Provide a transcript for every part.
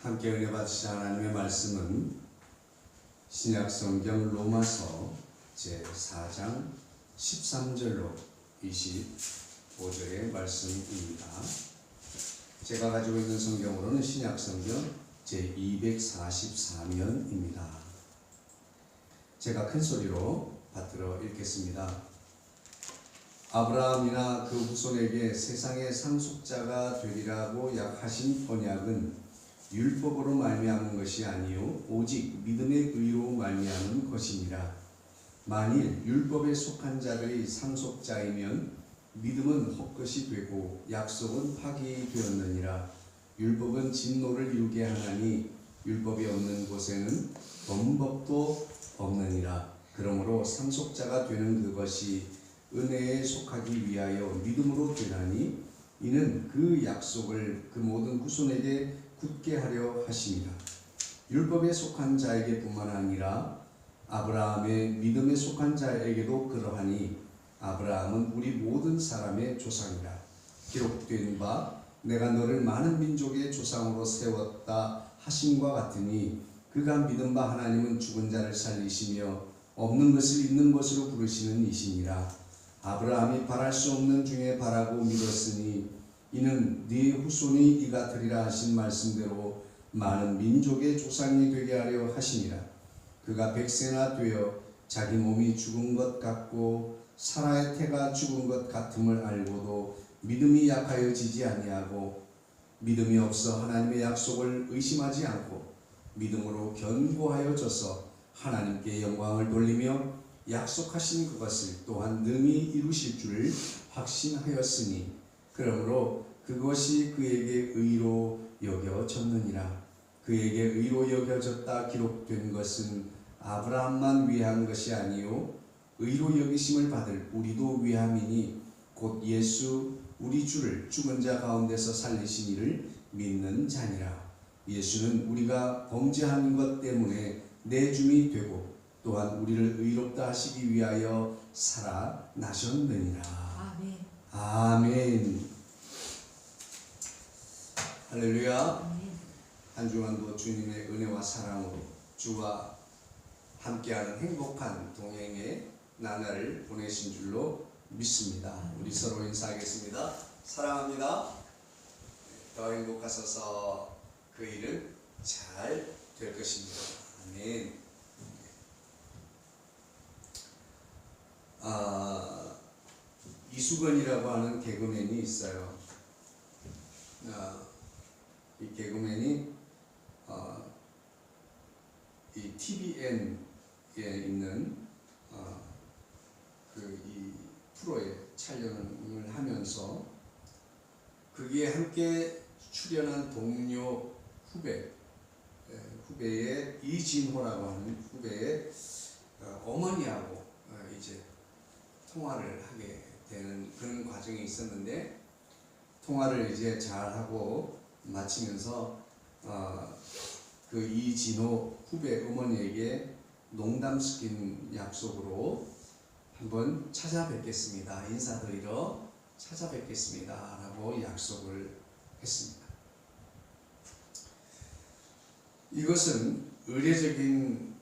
함께 은혜 받으실 하나님의 말씀은 신약성경 로마서 제4장 13절로 25절의 말씀입니다. 제가 가지고 있는 성경으로는 신약성경 제244면입니다. 제가 큰 소리로 받들어 읽겠습니다. 아브라함이나 그 후손에게 세상의 상속자가 되리라고 약하신 언약은 율법으로 말미암은 것이 아니요 오직 믿음의 의로 말미암은 것이니라. 만일 율법에 속한 자들이 상속자이면 믿음은 헛것이 되고 약속은 파기되었느니라. 율법은 진노를 이루게 하나니 율법이 없는 곳에는 범법도 없느니라. 그러므로 상속자가 되는 그것이 은혜에 속하기 위하여 믿음으로 되나니 이는 그 약속을 그 모든 후손에게 굳게 하려 하심이라. 율법에 속한 자에게 뿐만 아니라 아브라함의 믿음에 속한 자에게도 그러하니 아브라함은 우리 모든 사람의 조상이라. 기록된 바 내가 너를 많은 민족의 조상으로 세웠다 하심과 같으니 그가 믿은 바 하나님은 죽은 자를 살리시며 없는 것을 있는 것으로 부르시는 이시니라. 아브라함이 바랄 수 없는 중에 바라고 믿었으니 이는 네 후손이 이가 되리라 하신 말씀대로 많은 민족의 조상이 되게 하려 하시니라. 그가 100세나 되어 자기 몸이 죽은 것 같고 사라의 태가 죽은 것 같음을 알고도 믿음이 약하여지지 아니하고 믿음이 없어 하나님의 약속을 의심하지 않고 믿음으로 견고하여져서 하나님께 영광을 돌리며 약속하신 그것을 또한 능히 이루실 줄을 확신하였으니 그러므로 그것이 그에게 의로 여겨졌느니라. 그에게 의로 여겨졌다 기록된 것은 아브라함만 위한 것이 아니요 의로 여기심을 받을 우리도 위함이니 곧 예수 우리 주를 죽은 자 가운데서 살리신 이를 믿는 자니라. 예수는 우리가 범죄한 것 때문에 내줌이 되고 또한 우리를 의롭다 하시기 위하여 살아나셨느니라. 아멘. 아멘. 할렐루야. 아멘. 한 주간도 주님의 은혜와 사랑으로 주와 함께하는 행복한 동행의 나날을 보내신 줄로 믿습니다. 우리 서로 인사하겠습니다. 사랑합니다. 더 행복하셔서 그 일은 잘 될 것입니다. 아멘. 이수건이라고 하는 개그맨이 있어요. 이 개그맨이 이 TVN에 있는 이 프로에 촬영을 하면서 거기에 함께 출연한 동료 후배의 이진호라고 하는 후배의 어머니하고 이제 통화를 하게 되는 그런 과정이 있었는데 통화를 이제 잘 하고 마치면서 그 이진호 후배 어머니에게 농담 섞인 약속으로 한번 찾아뵙겠습니다. 인사드리러 찾아뵙겠습니다. 라고 약속을 했습니다. 이것은 의례적인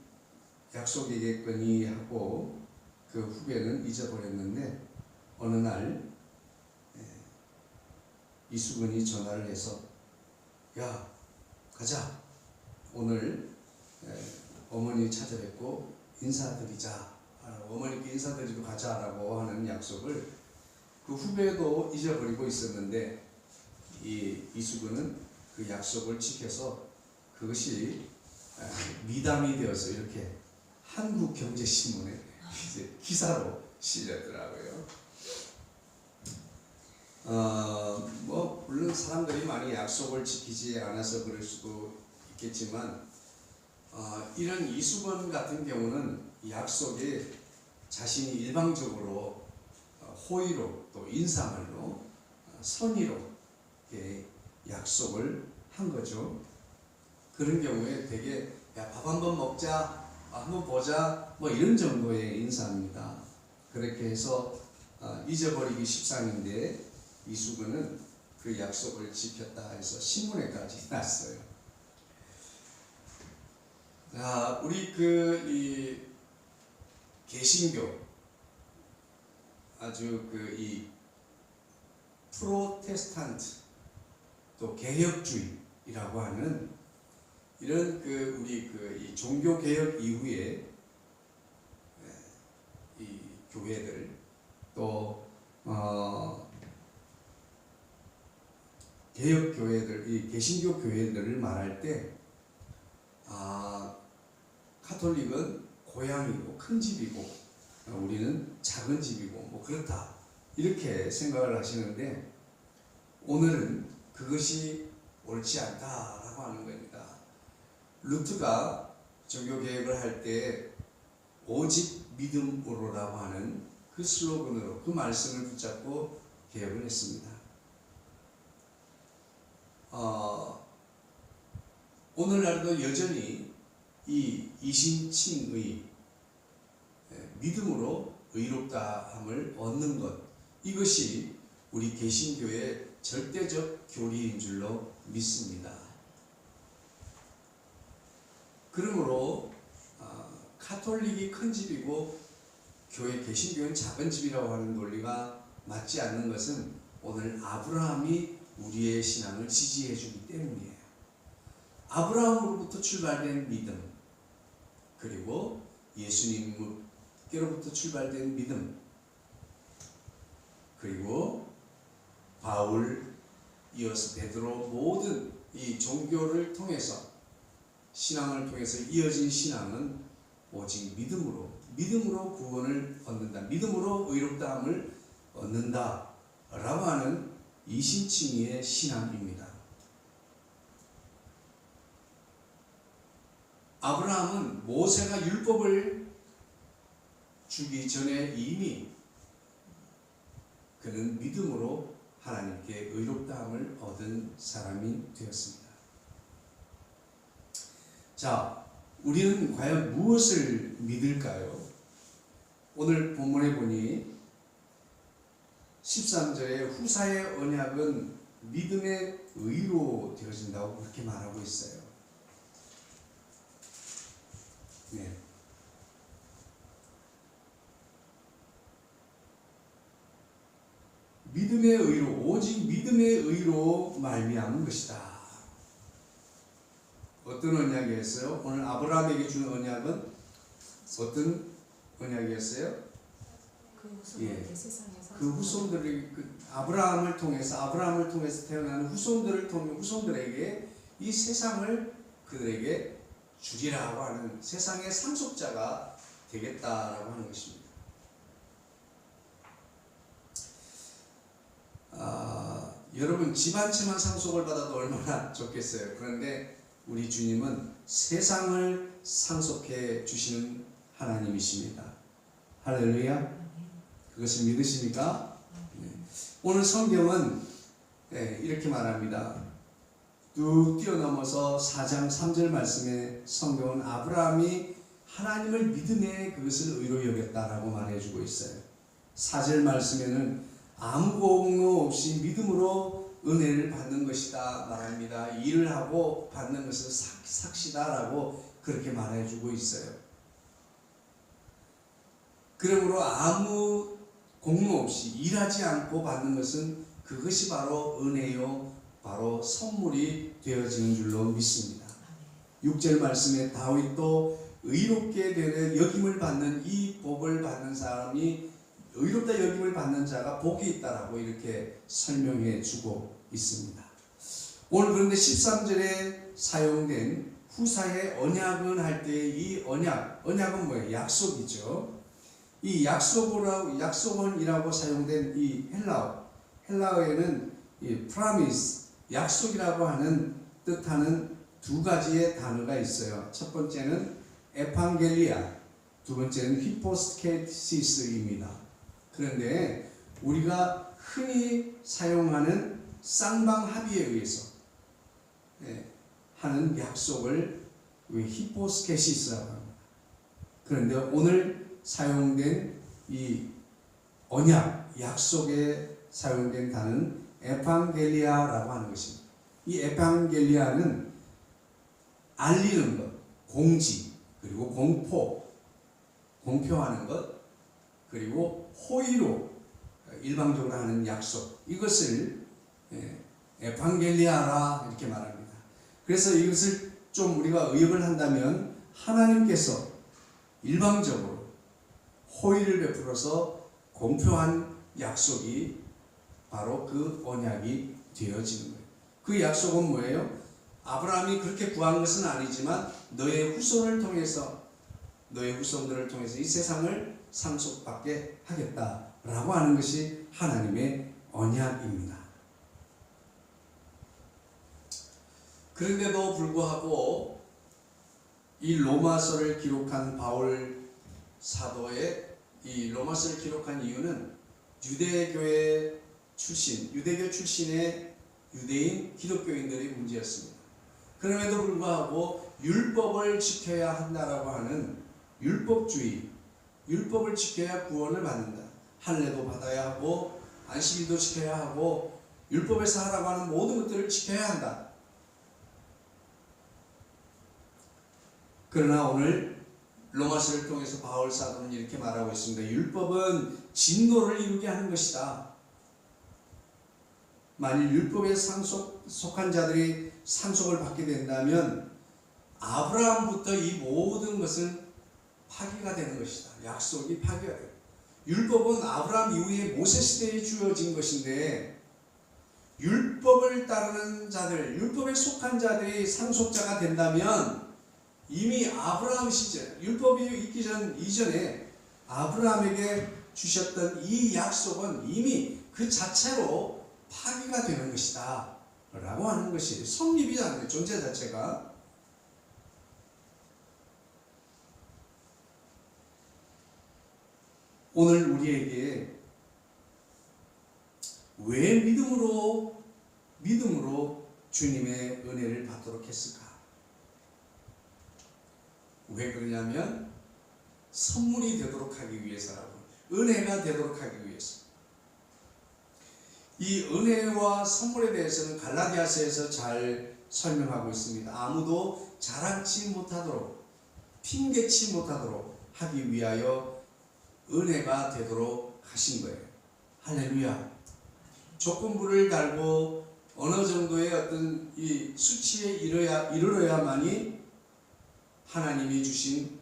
약속이겠거니 하고 그 후배는 잊어버렸는데 어느 날 이수근이 전화를 해서 야 가자 오늘 어머니 찾아뵙고 인사드리자 어머니께 인사드리고 가자라고 하는 약속을 그 후배도 잊어버리고 있었는데 이수근은 그 약속을 지켜서 그것이 미담이 되어서 이렇게 한국경제신문에 이제 기사로 실렸더라고요. 물론 사람들이 많이 약속을 지키지 않아서 그럴 수도 있겠지만 이런 이수건 같은 경우는 약속에 자신이 일방적으로 호의로 또 인사말로 선의로 약속을 한 거죠. 그런 경우에 되게 야, 밥 한번 먹자, 한번 보자 뭐 이런 정도의 인사입니다. 그렇게 해서 잊어버리기 십상인데 이수근은 그 약속을 지켰다 해서 신문에까지 났어요. 우리 이 개신교 아주 이 프로테스탄트 또 개혁주의라고 하는 이런 우리 이 종교 개혁 이후에 이 교회들 또 개혁 교회들, 이 개신교 교회들을 말할 때 카톨릭은 고향이고 큰 집이고 우리는 작은 집이고 뭐 그렇다 이렇게 생각을 하시는데 오늘은 그것이 옳지 않다라고 하는 겁니다. 루트가 종교 개혁을 할 때 오직 믿음으로라고 하는 그 슬로건으로 그 말씀을 붙잡고 개혁을 했습니다. 오늘날도 여전히 이 이신칭의 믿음으로 의롭다함을 얻는 것, 이것이 우리 개신교의 절대적 교리인 줄로 믿습니다. 그러므로 카톨릭이 큰 집이고 교회 개신교는 작은 집이라고 하는 논리가 맞지 않는 것은 오늘 아브라함이 우리의 신앙을 지지해 주기 때문이에요. 아브라함으로부터 출발된 믿음, 그리고 예수님께로부터 출발된 믿음, 그리고 바울, 이어서 베드로, 모든 이 종교를 통해서 신앙을 통해서 이어진 신앙은 오직 믿음으로 구원을 얻는다, 믿음으로 의롭다함을 얻는다 라고 하는 이신칭의의 신앙입니다. 아브라함은 모세가 율법을 주기 전에 이미 그는 믿음으로 하나님께 의롭다함을 얻은 사람이 되었습니다. 자, 우리는 과연 무엇을 믿을까요? 오늘 본문에 보니 13절에 후사의 언약은 믿음의 의로 되어진다고 그렇게 말하고 있어요. 네. 믿음의 의로, 오직 믿음의 의로 말미암은 것이다. 어떤 언약이었어요? 오늘 아브라함에게 주는 언약은 어떤 언약이었어요? 그 후손들이 아브라함을 통해서 태어난 후손들에게 이 세상을 그들에게 주리라고 하는 세상의 상속자가 되겠다라고 하는 것입니다. 여러분 집 한 채만 상속을 받아도 얼마나 좋겠어요. 그런데 우리 주님은 세상을 상속해 주시는 하나님이십니다. 할렐루야. 그것을 믿으십니까? 네. 오늘 성경은 이렇게 말합니다. 뚝 뛰어넘어서 4장 3절 말씀에 성경은 아브라함이 하나님을 믿음에 그것을 의로 여겼다라고 말해주고 있어요. 4절 말씀에는 아무 공로 없이 믿음으로 은혜를 받는 것이다 말합니다. 일을 하고 받는 것은 삭시다라고 그렇게 말해주고 있어요. 그러므로 아무 공로 없이 일하지 않고 받는 것은 그것이 바로 은혜요, 바로 선물이 되어지는 줄로 믿습니다. 6절 말씀에 다윗도 의롭게 되는 여김을 받는 이 복을 받는 사람이 의롭다 여김을 받는 자가 복이 있다라고 이렇게 설명해 주고 있습니다. 오늘 그런데 13절에 사용된 후사의 언약은 할 때 이 언약은 뭐예요? 약속이죠. 이 약속원이라고 사용된 이 헬라어에는 이 promise, 약속이라고 하는 뜻하는 두 가지의 단어가 있어요. 첫 번째는 에판겔리아, 두 번째는 히포스케시스입니다. 그런데 우리가 흔히 사용하는 쌍방합의에 의해서 하는 약속을 히포스케시스라고 합니다. 그런데 오늘 사용된 이 언약, 약속에 사용된 단어는 에판겔리아라고 하는 것입니다. 이 에판겔리아는 알리는 것, 공지, 그리고 공표하는 것, 그리고 호의로 일방적으로 하는 약속, 이것을 에반겔리아라 이렇게 말합니다. 그래서 이것을 좀 우리가 의역을 한다면 하나님께서 일방적으로 호의를 베풀어서 공표한 약속이 바로 그 언약이 되어지는 거예요. 그 약속은 뭐예요? 아브라함이 그렇게 구한 것은 아니지만 너의 후손을 통해서, 너의 후손들을 통해서 이 세상을 상속받게 하겠다라고 하는 것이 하나님의 언약입니다. 그런데도 불구하고 이 로마서를 기록한 바울 사도의 이 로마서를 기록한 이유는 유대교 출신의 유대인 기독교인들의 문제였습니다. 그럼에도 불구하고 율법을 지켜야 한다라고 하는 율법주의, 율법을 지켜야 구원을 받는다, 할례도 받아야 하고 안식일도 지켜야 하고 율법에서 하라고 하는 모든 것들을 지켜야 한다. 그러나 오늘 로마서를 통해서 바울 사도는 이렇게 말하고 있습니다. 율법은 진노를 이루게 하는 것이다. 만일 율법에 속한 자들이 상속을 받게 된다면 아브라함부터 이 모든 것은 파기가 되는 것이다. 약속이 파기가 돼요. 율법은 아브라함 이후에 모세 시대에 주어진 것인데, 율법을 따르는 자들, 율법에 속한 자들이 상속자가 된다면 이미 아브라함 시절, 율법이 있기 이전에 아브라함에게 주셨던 이 약속은 이미 그 자체로 파기가 되는 것이다 라고 하는 것이 성립이 안 돼요. 존재 자체가. 오늘 우리에게 왜 믿음으로 주님의 은혜를 받도록 했을까? 왜 그러냐면 선물이 되도록 하기 위해서라고, 은혜가 되도록 하기 위해서. 이 은혜와 선물에 대해서는 갈라디아서에서 잘 설명하고 있습니다. 아무도 자랑치 못하도록, 핑계치 못하도록 하기 위하여 은혜가 되도록 하신 거예요. 할렐루야. 조건부를 달고 어느 정도의 어떤 이 수치에 이르러야만이 하나님이 주신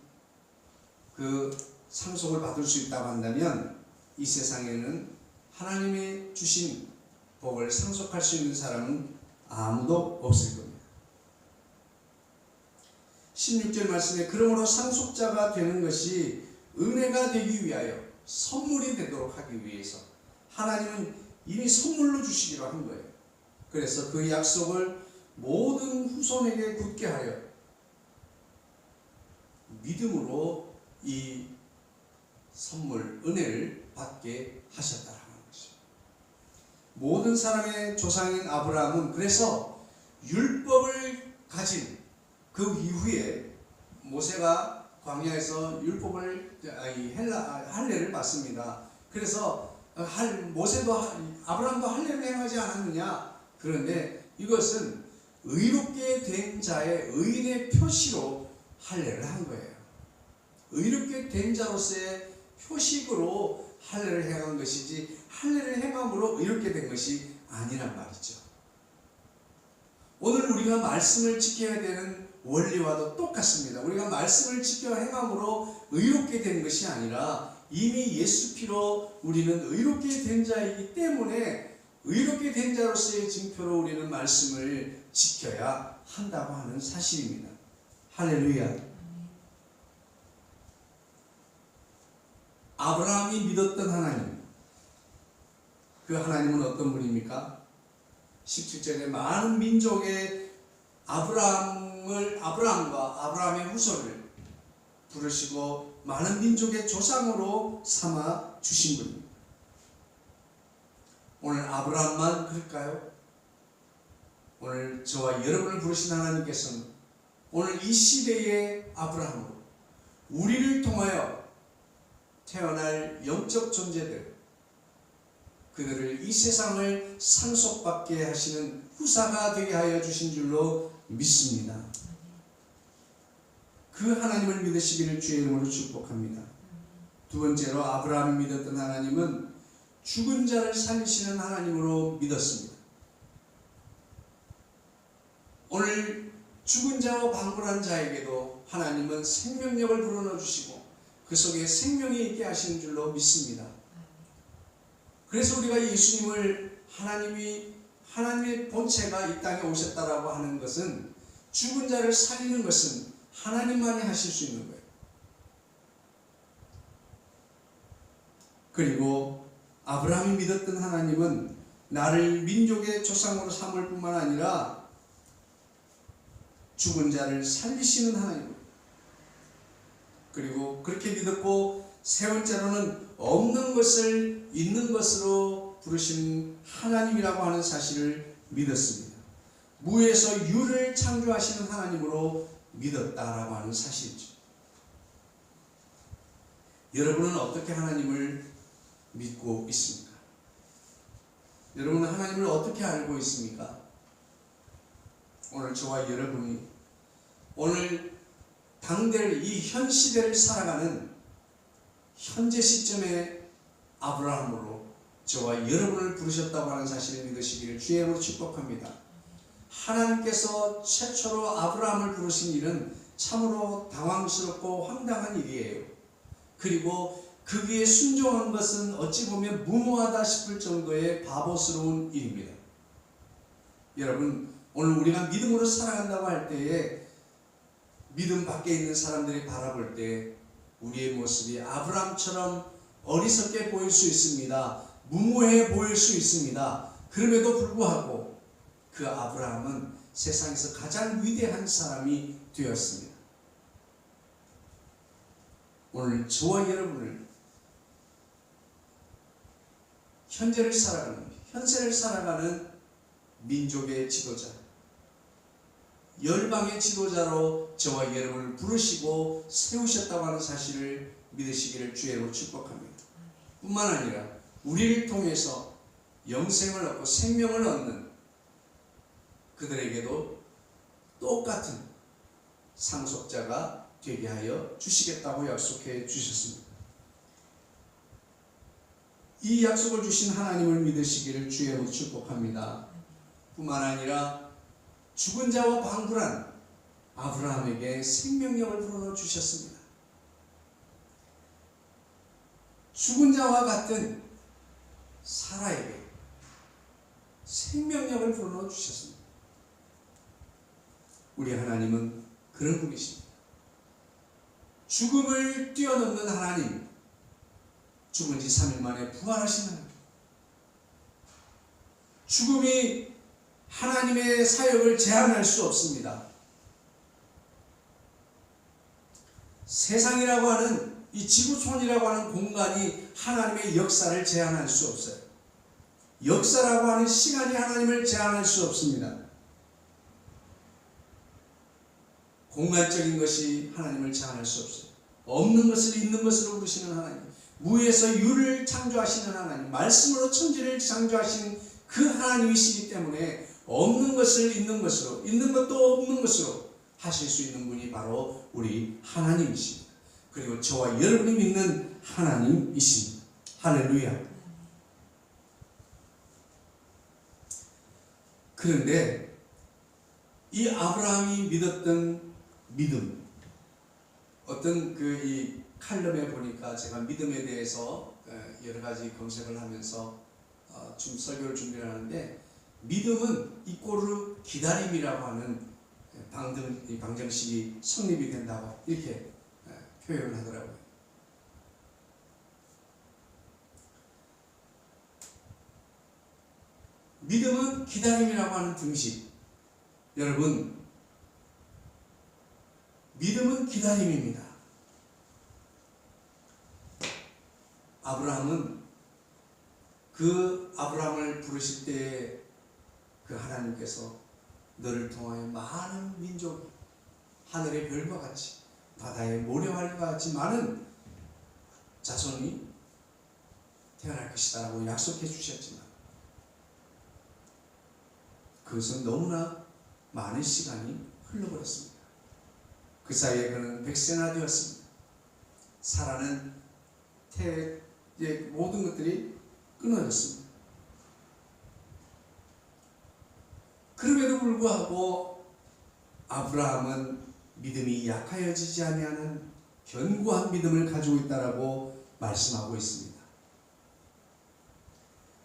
그 상속을 받을 수 있다고 한다면 이 세상에는 하나님이 주신 복을 상속할 수 있는 사람은 아무도 없을 겁니다. 16절 말씀에 그러므로 상속자가 되는 것이 은혜가 되기 위하여, 선물이 되도록 하기 위해서 하나님은 이미 선물로 주시기로 한 거예요. 그래서 그 약속을 모든 후손에게 굳게 하여 믿음으로 이 선물, 은혜를 받게 하셨다라는 것입니다. 모든 사람의 조상인 아브라함은 그래서 율법을 가진 그 이후에 모세가 광야에서 할례를 받습니다. 그래서 아브라함도 할례를 행하지 않았느냐? 그런데 이것은 의롭게 된 자의 의인의 표시로 할례를 한 거예요. 의롭게 된 자로서의 표식으로 할례를 행한 것이지, 할례를 행함으로 의롭게 된 것이 아니란 말이죠. 오늘 우리가 말씀을 지켜야 되는 원리와도 똑같습니다. 우리가 말씀을 지켜 행함으로 의롭게 된 것이 아니라 이미 예수 피로 우리는 의롭게 된 자이기 때문에 의롭게 된 자로서의 징표로 우리는 말씀을 지켜야 한다고 하는 사실입니다. 할렐루야. 아브라함이 믿었던 하나님, 그 하나님은 어떤 분입니까? 17절에 많은 민족의 아브라함과 아브라함의 후손을 부르시고 많은 민족의 조상으로 삼아 주신 분입니다. 오늘 아브라함만 그럴까요? 오늘 저와 여러분을 부르신 하나님께서는 오늘 이 시대의 아브라함으로 우리를 통하여 태어날 영적 존재들, 그들을 이 세상을 상속받게 하시는 후사가 되게 하여 주신 줄로 믿습니다. 그 하나님을 믿으시기를 주의 이름으로 축복합니다. 두 번째로 아브라함이 믿었던 하나님은 죽은 자를 살리시는 하나님으로 믿었습니다. 오늘 죽은 자와 방불한 자에게도 하나님은 생명력을 불어넣어 주시고 그 속에 생명이 있게 하시는 줄로 믿습니다. 그래서 우리가 예수님을 하나님의 본체가 이 땅에 오셨다라고 하는 것은 죽은 자를 살리는 것은 하나님만이 하실 수 있는 거예요. 그리고 아브라함이 믿었던 하나님은 나를 민족의 조상으로 삼을 뿐만 아니라 죽은 자를 살리시는 하나님, 그리고 그렇게 믿었고 세 번째로는 없는 것을 있는 것으로 부르시는 하나님이라고 하는 사실을 믿었습니다. 무에서 유를 창조하시는 하나님으로 믿었다라고 하는 사실이죠. 여러분은 어떻게 하나님을 믿고 있습니까? 여러분은 하나님을 어떻게 알고 있습니까? 오늘 저와 여러분이 오늘 당대를, 이 현 시대를 살아가는 현재 시점의 아브라함으로 저와 여러분을 부르셨다고 하는 사실을 믿으시기를 주의 이름으로 축복합니다. 하나님께서 최초로 아브라함을 부르신 일은 참으로 당황스럽고 황당한 일이에요. 그리고 그기에 순종한 것은 어찌 보면 무모하다 싶을 정도의 바보스러운 일입니다. 여러분, 오늘 우리가 믿음으로 살아간다고 할 때에 믿음 밖에 있는 사람들이 바라볼 때 우리의 모습이 아브라함처럼 어리석게 보일 수 있습니다. 무모해 보일 수 있습니다. 그럼에도 불구하고 그 아브라함은 세상에서 가장 위대한 사람이 되었습니다. 오늘 저와 여러분을 현세를 살아가는 민족의 지도자, 열방의 지도자로 저와 여러분을 부르시고 세우셨다고 하는 사실을 믿으시기를 주의 이름으로 축복합니다. 뿐만 아니라 우리를 통해서 영생을 얻고 생명을 얻는 그들에게도 똑같은 상속자가 되게 하여 주시겠다고 약속해 주셨습니다. 이 약속을 주신 하나님을 믿으시기를 주의 이름으로 축복합니다. 뿐만 아니라 죽은 자와 방불한 아브라함에게 생명력을 불어넣어 주셨습니다. 죽은 자와 같은 사라에게 생명력을 불어넣어 주셨습니다. 우리 하나님은 그런 분이십니다. 죽음을 뛰어넘는 하나님, 죽은 지 3일 만에 부활하신 하나님. 죽음이 하나님의 사역을 제한할 수 없습니다. 세상이라고 하는 이 지구촌이라고 하는 공간이 하나님의 역사를 제한할 수 없어요. 역사라고 하는 시간이 하나님을 제한할 수 없습니다. 공간적인 것이 하나님을 제한할 수 없어요. 없는 것을 있는 것으로 부르시는 하나님, 무에서 유를 창조하시는 하나님, 말씀으로 천지를 창조하신 그 하나님이시기 때문에 없는 것을 있는 것으로, 있는 것도 없는 것으로 하실 수 있는 분이 바로 우리 하나님이십니다. 그리고 저와 여러분이 믿는 하나님이십니다. 할렐루야. 그런데 이 아브라함이 믿었던 믿음, 어떤 이 칼럼에 보니까 제가 믿음에 대해서 여러 가지 검색을 하면서 좀 설교를 준비를 하는데, 믿음은 이꼬르 기다림이라고 하는 방정식이 성립이 된다고 이렇게 표현을 하더라고요. 믿음은 기다림이라고 하는 등식. 여러분, 믿음은 기다림입니다. 아브라함은 그 아브라함을 부르실 때 그 하나님께서 너를 통하여 많은 민족이 하늘의 별과 같이 바다의 모래알과 같이 많은 자손이 태어날 것이다 라고 약속해 주셨지만 그것은 너무나 많은 시간이 흘러버렸습니다. 그 사이에 그는 백세나 되었습니다. 사라는 모든 것들이 끊어졌습니다. 그럼에도 불구하고 아브라함은 믿음이 약하여지지 아니하는 견고한 믿음을 가지고 있다라고 말씀하고 있습니다.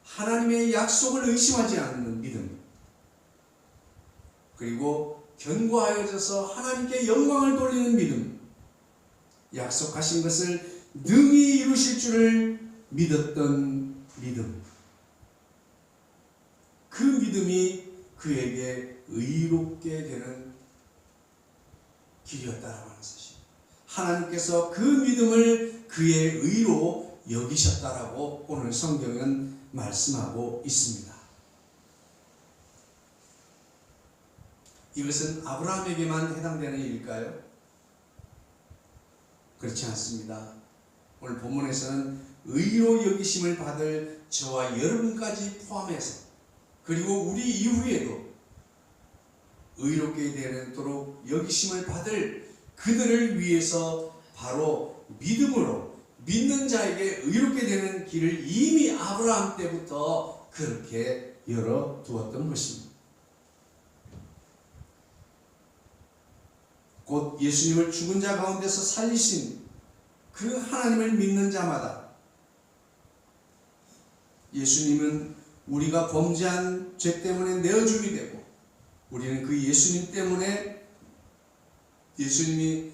하나님의 약속을 의심하지 않는 믿음, 그리고 견고하여져서 하나님께 영광을 돌리는 믿음, 약속하신 것을 능히 이루실 줄을 믿었던 믿음, 그 믿음이 그에게 의롭게 되는 길이었다라고 하는 사실, 하나님께서 그 믿음을 그의 의로 여기셨다라고 오늘 성경은 말씀하고 있습니다. 이것은 아브라함에게만 해당되는 일일까요? 그렇지 않습니다. 오늘 본문에서는 의로 여기심을 받을 저와 여러분까지 포함해서, 그리고 우리 이후에도 의롭게 되도록 여기심을 받을 그들을 위해서 바로 믿음으로 믿는 자에게 의롭게 되는 길을 이미 아브라함 때부터 그렇게 열어두었던 것입니다. 곧 예수님을 죽은 자 가운데서 살리신 그 하나님을 믿는 자마다, 예수님은 우리가 범죄한 죄 때문에 내어주게 되고, 우리는 그 예수님 때문에, 예수님이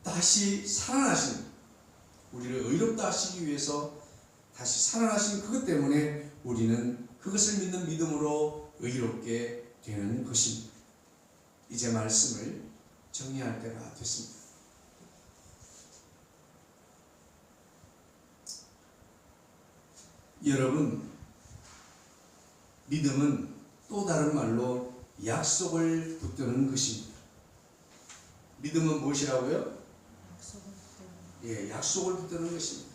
다시 살아나신, 우리를 의롭다 하시기 위해서 다시 살아나신 그것 때문에 우리는 그것을 믿는 믿음으로 의롭게 되는 것입니다. 이제 말씀을 정리할 때가 됐습니다. 여러분, 믿음은 또 다른 말로 약속을 붙드는 것입니다. 믿음은 무엇이라고요? 약속을 붙드는 것입니다.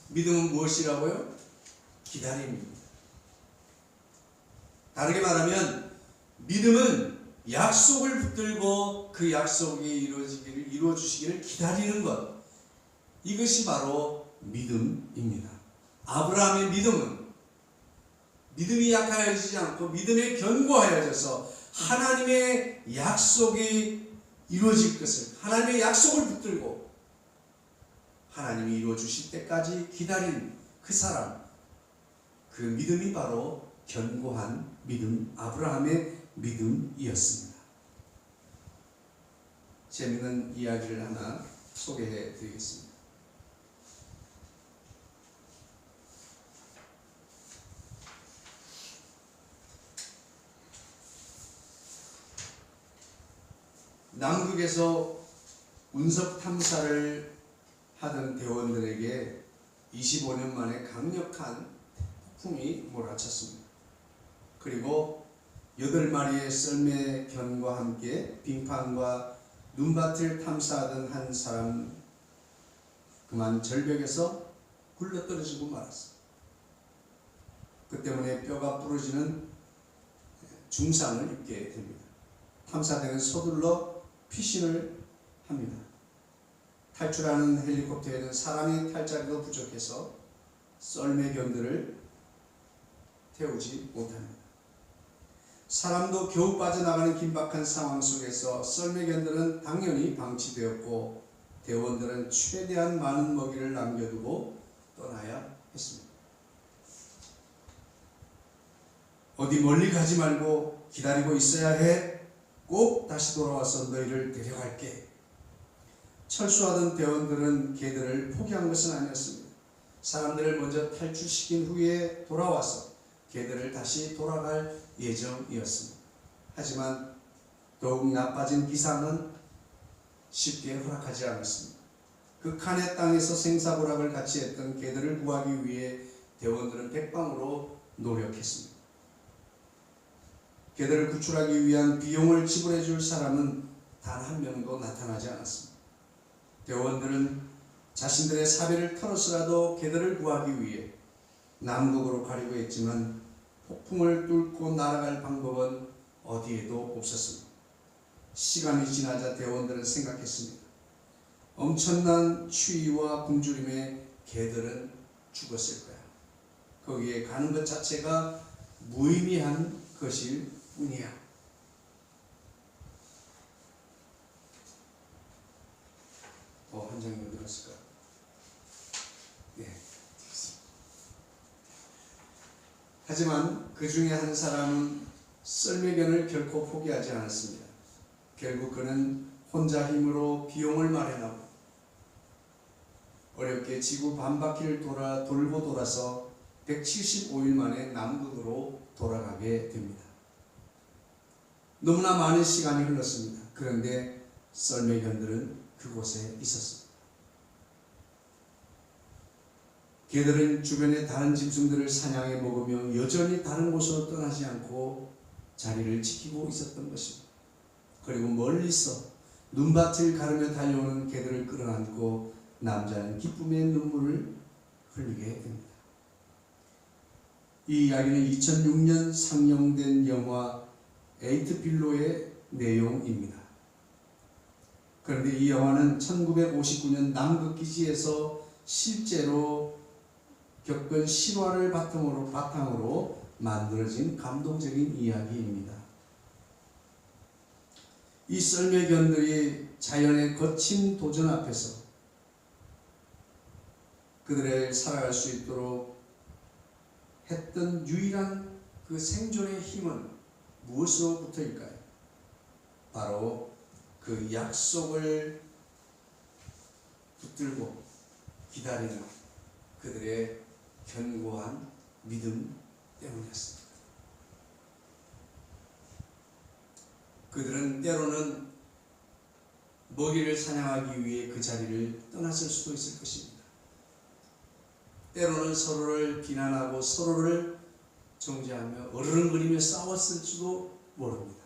믿음은 무엇이라고요? 기다림입니다. 다르게 말하면 믿음은 약속을 붙들고 그 약속이 이루어지기를 기다리는 것, 이것이 바로 믿음입니다. 아브라함의 믿음은 믿음이 약하여지지 않고 믿음에 견고하여져서 하나님의 약속이 이루어질 것을, 하나님의 약속을 붙들고 하나님이 이루어 주실 때까지 기다린 그 사람, 그 믿음이 바로 견고한 믿음, 아브라함의 믿음이었습니다. 재미있는 이야기를 하나 소개해 드리겠습니다. 남극에서 운석 탐사를 하던 대원들에게 25년 만에 강력한 폭풍이 몰아쳤습니다. 그리고 8마리의 썰매견과 함께 빙판과 눈밭을 탐사하던 한 사람, 그만 절벽에서 굴러떨어지고 말았습니다. 그 때문에 뼈가 부러지는 중상을 입게 됩니다. 탐사대는 서둘러 피신을 합니다. 탈출하는 헬리콥터에는 사람이 탈 자리도 부족해서 썰매견들을 태우지 못합니다. 사람도 겨우 빠져나가는 긴박한 상황 속에서 썰매견들은 당연히 방치되었고, 대원들은 최대한 많은 먹이를 남겨두고 떠나야 했습니다. 어디 멀리 가지 말고 기다리고 있어야 해. 꼭 다시 돌아와서 너희를 데려갈게. 철수하던 대원들은 개들을 포기한 것은 아니었습니다. 사람들을 먼저 탈출시킨 후에 돌아와서 개들을 다시 돌아갈 예정이었습니다. 하지만 더욱 나빠진 기상은 쉽게 허락하지 않았습니다. 극한의 땅에서 생사고락을 같이 했던 개들을 구하기 위해 대원들은 백방으로 노력했습니다. 개들을 구출하기 위한 비용을 지불해 줄 사람은 단 한 명도 나타나지 않았습니다. 대원들은 자신들의 사비를 털어서라도 개들을 구하기 위해 남극으로 가려고 했지만 폭풍을 뚫고 날아갈 방법은 어디에도 없었습니다. 시간이 지나자 대원들은 생각했습니다. 엄청난 추위와 굶주림에 개들은 죽었을 거야. 거기에 가는 것 자체가 무의미한 것일 뿐이야. 한 장이 어디 갔을까? 네. 하지만 그 중에 한 사람은 썰매견을 결코 포기하지 않았습니다. 결국 그는 혼자 힘으로 비용을 마련하고 어렵게 지구 반바퀴를 돌고 돌아서 175일 만에 남극으로 돌아가게 됩니다. 너무나 많은 시간이 흘렀습니다. 그런데 썰매견들은 그곳에 있었습니다. 개들은 주변의 다른 짐승들을 사냥해 먹으며 여전히 다른 곳으로 떠나지 않고 자리를 지키고 있었던 것입니다. 그리고 멀리서 눈밭을 가르며 달려오는 개들을 끌어안고 남자는 기쁨의 눈물을 흘리게 됩니다. 이 이야기는 2006년 상영된 영화 에이트 빌로의 내용입니다. 그런데 이 영화는 1959년 남극기지에서 실제로 겪은 실화를 바탕으로 만들어진 감동적인 이야기입니다. 이 썰매견들이 자연의 거친 도전 앞에서 그들의 살아갈 수 있도록 했던 유일한 그 생존의 힘은 무엇으로부터일까요? 바로 그 약속을 붙들고 기다리는 그들의 견고한 믿음 때문이었습니다. 그들은 때로는 먹이를 사냥하기 위해 그 자리를 떠났을 수도 있을 것입니다. 때로는 서로를 비난하고 서로를 정죄하며 어르렁거리며 싸웠을지도 모릅니다.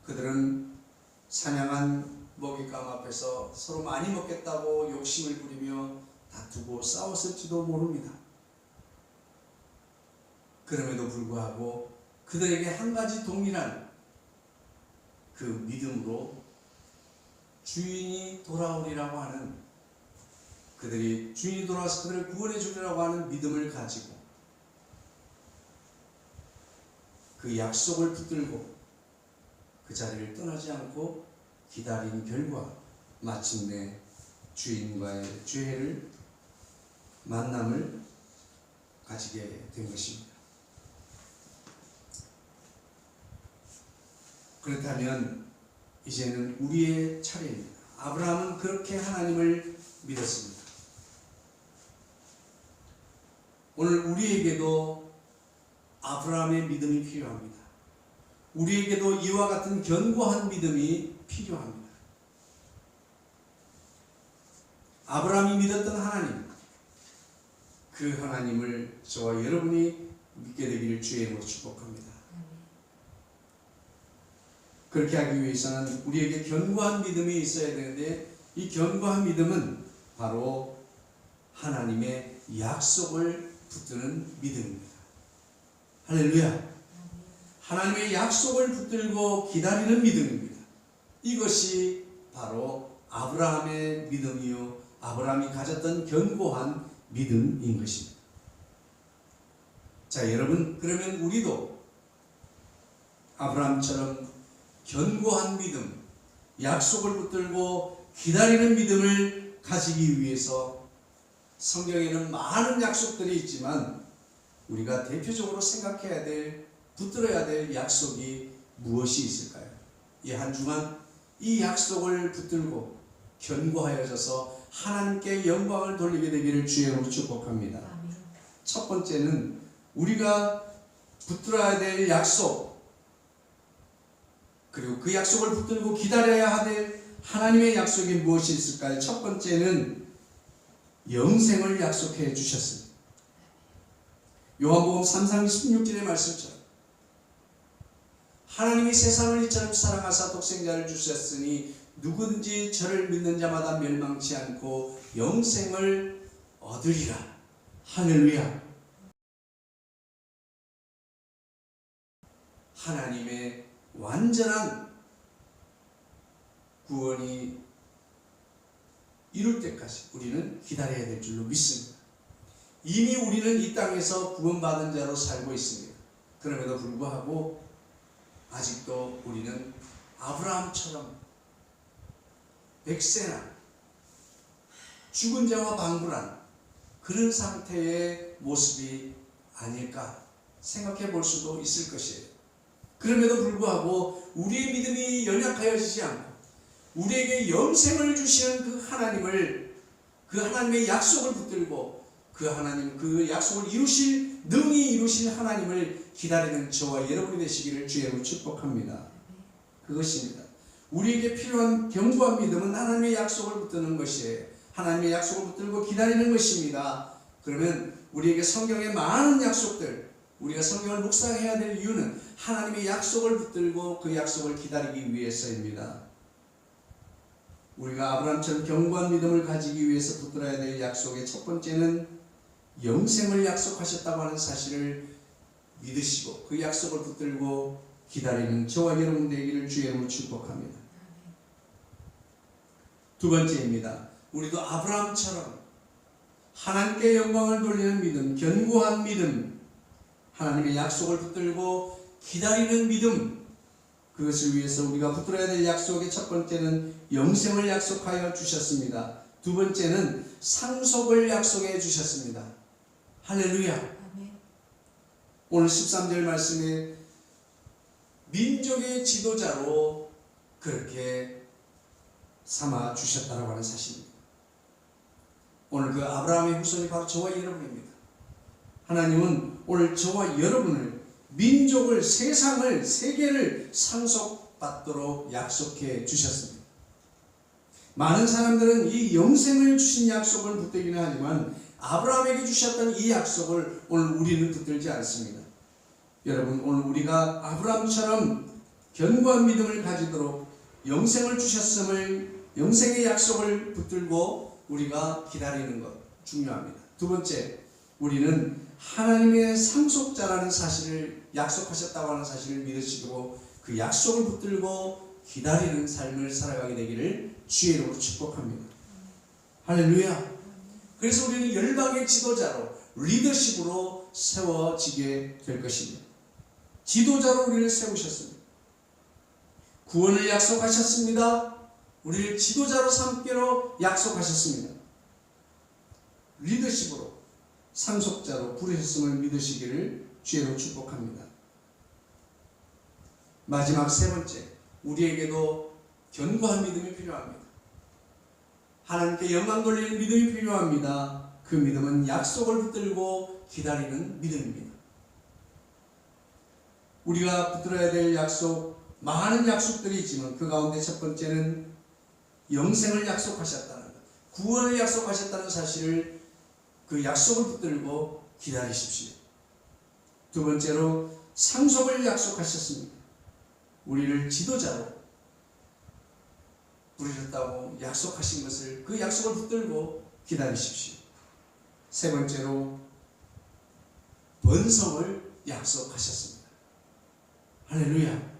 그들은 사냥한 먹잇감 앞에서 서로 많이 먹겠다고 욕심을 부리며 다투고 싸웠을지도 모릅니다. 그럼에도 불구하고 그들에게 한 가지 동일한 그 믿음으로 주인이 돌아오리라고 하는, 그들이 주인이 돌아와서 그들을 구원해 주리라고 하는 믿음을 가지고 그 약속을 붙들고 그 자리를 떠나지 않고 기다린 결과 마침내 주인과의 죄를 만남을 가지게 된 것입니다. 그렇다면 이제는 우리의 차례입니다. 아브라함은 그렇게 하나님을 믿었습니다. 오늘 우리에게도 아브라함의 믿음이 필요합니다. 우리에게도 이와 같은 견고한 믿음이 필요합니다. 아브라함이 믿었던 하나님, 그 하나님을 저와 여러분이 믿게 되기를 주의 이름으로 축복합니다. 그렇게 하기 위해서는 우리에게 견고한 믿음이 있어야 되는데, 이 견고한 믿음은 바로 하나님의 약속을 붙드는 믿음입니다. 할렐루야! 하나님의 약속을 붙들고 기다리는 믿음입니다. 이것이 바로 아브라함의 믿음이요, 아브라함이 가졌던 견고한 믿음인 것입니다. 자, 여러분, 그러면 우리도 아브라함처럼 견고한 믿음, 약속을 붙들고 기다리는 믿음을 가지기 위해서 성경에는 많은 약속들이 있지만 우리가 대표적으로 생각해야 될, 붙들어야 될 약속이 무엇이 있을까요? 이 한 주간 이 약속을 붙들고 견고하여져서 하나님께 영광을 돌리게 되기를 주의 이름으로 축복합니다. 첫 번째는 우리가 붙들어야 될 약속, 그리고 그 약속을 붙들고 기다려야 될 하나님의 약속이 무엇이 있을까요? 첫 번째는 영생을 약속해 주셨습니다. 요한복음 3장 16절의 말씀처럼 하나님이 세상을 이처럼 사랑하사 독생자를 주셨으니 누구든지 저를 믿는 자마다 멸망치 않고 영생을 얻으리라. 할렐루야! 하나님의 완전한 구원이 이룰 때까지 우리는 기다려야 될 줄로 믿습니다. 이미 우리는 이 땅에서 구원받은 자로 살고 있습니다. 그럼에도 불구하고 아직도 우리는 아브라함처럼 백세나 죽은 자와 방불한 그런 상태의 모습이 아닐까 생각해 볼 수도 있을 것이에요. 그럼에도 불구하고 우리의 믿음이 연약하여지지 않고 우리에게 영생을 주시는 그 하나님의 약속을 붙들고 그 약속을 능히 이루실 하나님을 기다리는 저와 여러분이 되시기를 주의 축복합니다. 그것입니다. 우리에게 필요한 견고한 믿음은 하나님의 약속을 붙드는 것이에요. 하나님의 약속을 붙들고 기다리는 것입니다. 그러면 우리에게 성경의 많은 약속들, 우리가 성경을 묵상해야 될 이유는 하나님의 약속을 붙들고 그 약속을 기다리기 위해서입니다. 우리가 아브라함처럼 견고한 믿음을 가지기 위해서 붙들어야 될 약속의 첫 번째는 영생을 약속하셨다고 하는 사실을 믿으시고 그 약속을 붙들고 기다리는 저와 여러분 되기를 주의 이름으로 축복합니다. 두 번째입니다. 우리도 아브라함처럼 하나님께 영광을 돌리는 믿음, 견고한 믿음, 하나님의 약속을 붙들고 기다리는 믿음, 그것을 위해서 우리가 붙들어야 될 약속의 첫 번째는 영생을 약속하여 주셨습니다. 두 번째는 상속을 약속해 주셨습니다. 할렐루야. 아멘. 오늘 13절 말씀에 민족의 지도자로 그렇게 삼아 주셨다고 하는 사실입니다. 오늘 그 아브라함의 후손이 바로 저와 여러분입니다. 하나님은 오늘 저와 여러분을 민족을, 세상을, 세계를 상속받도록 약속해 주셨습니다. 많은 사람들은 이 영생을 주신 약속을 붙들기는 하지만 아브라함에게 주셨던 이 약속을 오늘 우리는 붙들지 않습니다. 여러분, 오늘 우리가 아브라함처럼 견고한 믿음을 가지도록 영생을 주셨음을, 영생의 약속을 붙들고 우리가 기다리는 것 중요합니다. 두 번째, 우리는 하나님의 상속자라는 사실을, 약속하셨다고 하는 사실을 믿으시고 그 약속을 붙들고 기다리는 삶을 살아가게 되기를 주의 이름으로 축복합니다. 할렐루야. 그래서 우리는 열방의 지도자로, 리더십으로 세워지게 될 것입니다. 지도자로 우리를 세우셨습니다. 구원을 약속하셨습니다. 우리를 지도자로 삼기로 약속하셨습니다. 리더십으로, 상속자로 부르셨음을 믿으시기를 주의로 축복합니다. 마지막 세 번째, 우리에게도 견고한 믿음이 필요합니다. 하나님께 영광 돌리는 믿음이 필요합니다. 그 믿음은 약속을 붙들고 기다리는 믿음입니다. 우리가 붙들어야 될 약속, 많은 약속들이 있지만 그 가운데 첫 번째는 영생을 약속하셨다는 것, 구원을 약속하셨다는 사실을, 그 약속을 붙들고 기다리십시오. 두 번째로 상속을 약속하셨습니다. 우리를 지도자로 부르셨다고 약속하신 것을, 그 약속을 붙들고 기다리십시오. 세 번째로 번성을 약속하셨습니다. 할렐루야.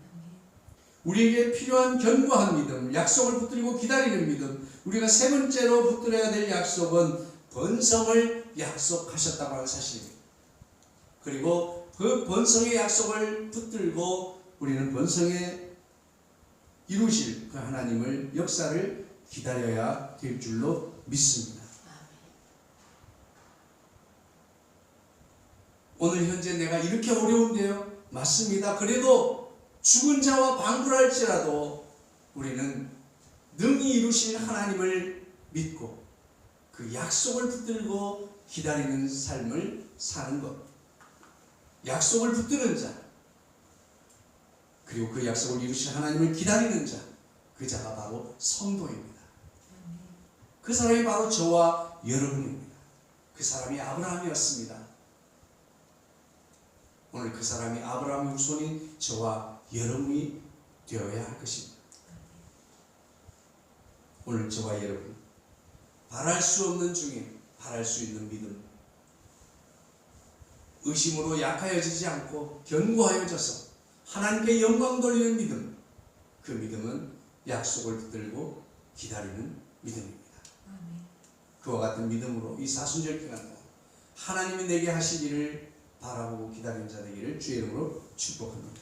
우리에게 필요한 견고한 믿음, 약속을 붙들고 기다리는 믿음, 우리가 세 번째로 붙들어야 될 약속은 번성을 약속하셨다고 하는 사실입니다. 그리고 그 번성의 약속을 붙들고 우리는 번성에 이루실 그 하나님을, 역사를 기다려야 될 줄로 믿습니다. 오늘 현재 내가 이렇게 어려운데요? 맞습니다. 그래도 죽은 자와 방불할지라도 우리는 능히 이루실 하나님을 믿고 그 약속을 붙들고 기다리는 삶을 사는 것. 약속을 붙드는 자, 그리고 그 약속을 이루실 하나님을 기다리는 자, 그 자가 바로 성도입니다. 그 사람이 바로 저와 여러분입니다. 그 사람이 아브라함이었습니다. 오늘 그 사람이 아브라함의 후손이 저와 여러분이 되어야 할 것입니다. 오늘 저와 여러분, 바랄 수 없는 중에 바랄 수 있는 믿음, 의심으로 약하여지지 않고 견고하여져서 하나님께 영광 돌리는 믿음, 그 믿음은 약속을 붙들고 기다리는 믿음입니다. 그와 같은 믿음으로 이 사순절 기간 동안 하나님이 내게 하실 일을 바라보고 기다리는 자 되기를 주의 이름으로 축복합니다.